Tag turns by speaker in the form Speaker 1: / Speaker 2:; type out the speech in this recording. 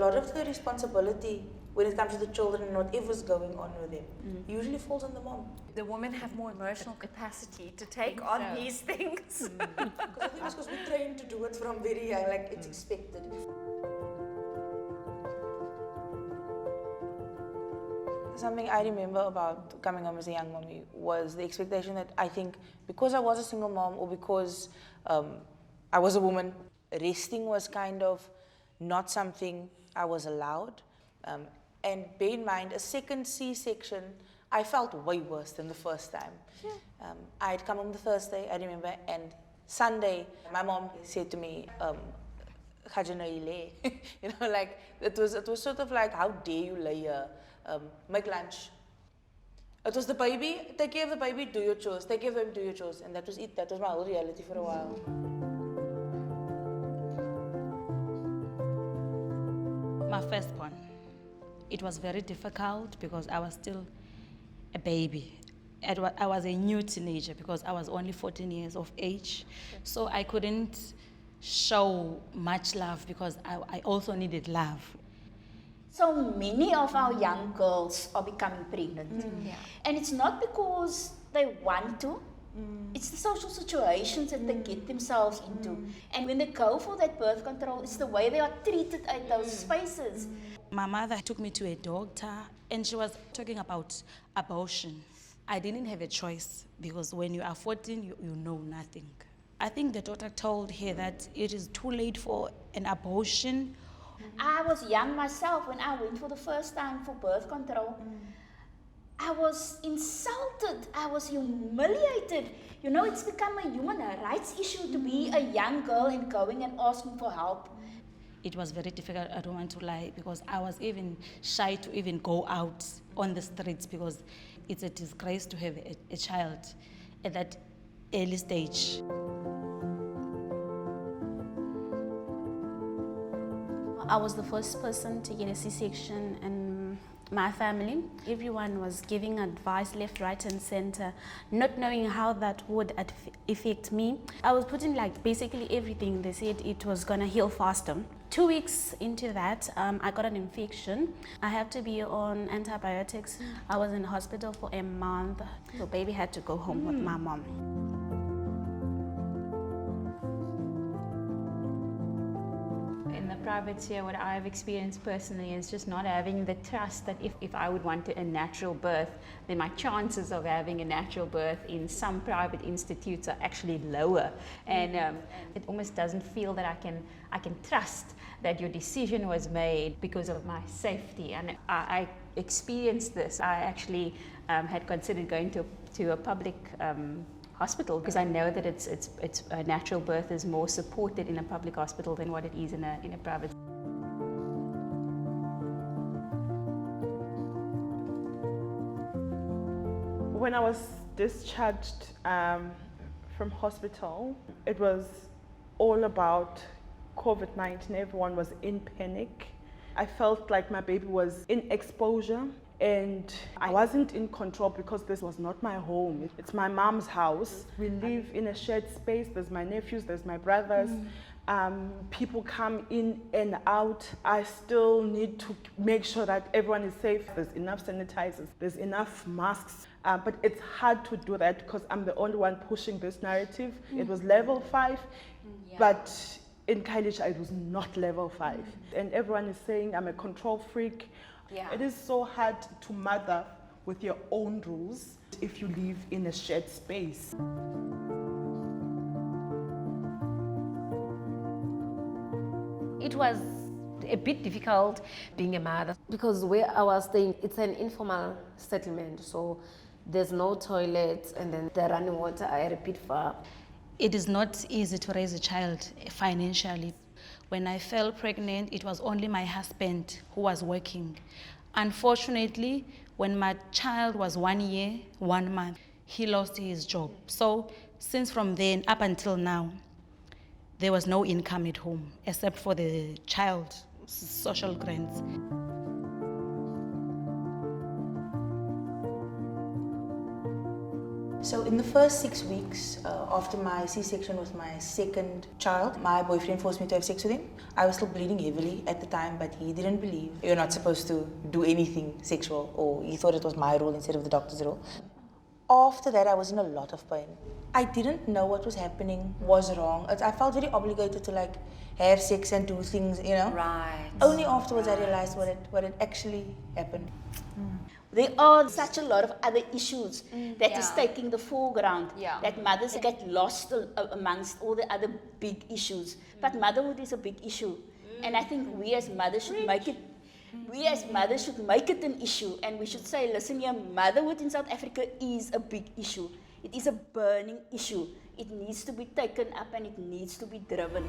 Speaker 1: lot of the responsibility when it comes to the children and whatever's going on with them usually falls on the mom.
Speaker 2: The women have more emotional capacity to take on these things.
Speaker 1: Because I think it's because we're trained to do it from very young, like it's expected. Something I remember about coming home as a young mommy was the expectation that I think because I was a single mom or because I was a woman, resting was kind of not something I was allowed. And bear in mind, a second C-section, I felt way worse than the first time. Sure. I'd come home the Thursday, I remember, and Sunday, my mom said to me, you know, like, it was sort of like, how dare you lay here, make lunch. It was the baby, take care of the baby, do your chores, take care of him, do your chores. And that was it, that was my whole reality for a while.
Speaker 3: My firstborn, it was very difficult because I was still a baby. I was a new teenager because I was only 14 years of age. So I couldn't show much love because I also needed love.
Speaker 4: So many of our young girls are becoming pregnant. And it's not because they want to, it's the social situations that they get themselves into. And when they go for that birth control, it's the way they are treated at those spaces.
Speaker 3: My mother took me to a doctor and she was talking about abortion. I didn't have a choice because when you are 14, you know nothing. I think the doctor told her that it is too late for an abortion.
Speaker 4: I was young myself when I went for the first time for birth control. I was insulted, I was humiliated. You know, it's become a human rights issue to be a young girl and going and asking for help.
Speaker 3: It was very difficult, I don't want to lie, because I was even shy to even go out on the streets because it's a disgrace to have a child at that early stage.
Speaker 5: I was the first person to get a C-section in my family. Everyone was giving advice left, right and center, not knowing how that would affect me. I was putting like basically everything. They said it was gonna heal faster. 2 weeks into that, I got an infection. I had to be on antibiotics. I was in hospital for a month. So baby had to go home with my mom.
Speaker 6: Private sphere, what I've experienced personally is just not having the trust that if I would want a natural birth, then my chances of having a natural birth in some private institutes are actually lower. And it almost doesn't feel that I can trust that your decision was made because of my safety. And I experienced this. I actually had considered going to a public hospital because I know that it's a natural birth is more supported in a public hospital than what it is in a private.
Speaker 7: When I was discharged from hospital, it was all about COVID-19. Everyone was in panic. I felt like my baby was in exposure. And I wasn't in control because this was not my home. It's my mom's house. We live in a shared space. There's my nephews, there's my brothers. People come in and out. I still need to make sure that everyone is safe. There's enough sanitizers, there's enough masks. But it's hard to do that because I'm the only one pushing this narrative. It was level 5, but in Khayelitsha it was not level 5. And everyone is saying I'm a control freak. It is so hard to mother with your own rules if you live in a shared space.
Speaker 8: It was a bit difficult being a mother because where I was staying, it's an informal settlement, so there's no toilets and then the running water, I repeat for.
Speaker 3: It is not easy to raise a child financially. When I fell pregnant, it was only my husband who was working. Unfortunately, when my child was 1 year, 1 month, he lost his job. So since from then up until now, there was no income at home except for the child social grants.
Speaker 1: So in the first 6 weeks after my C-section with my second child, my boyfriend forced me to have sex with him. I was still bleeding heavily at the time, but he didn't believe you're not supposed to do anything sexual, or he thought it was my rule instead of the doctor's rule. After that, I was in a lot of pain. I didn't know what was happening, was wrong. I felt very obligated to like have sex and do things, you know.
Speaker 2: Right.
Speaker 1: Only afterwards I realized what had actually happened.
Speaker 4: There are such a lot of other issues that is taking the foreground,
Speaker 2: Yeah.
Speaker 4: that mothers get lost amongst all the other big issues. But motherhood is a big issue. And I think we as mothers should make it an issue, and we should say, listen here, motherhood in South Africa is a big issue. It is a burning issue. It needs to be taken up and it needs to be driven.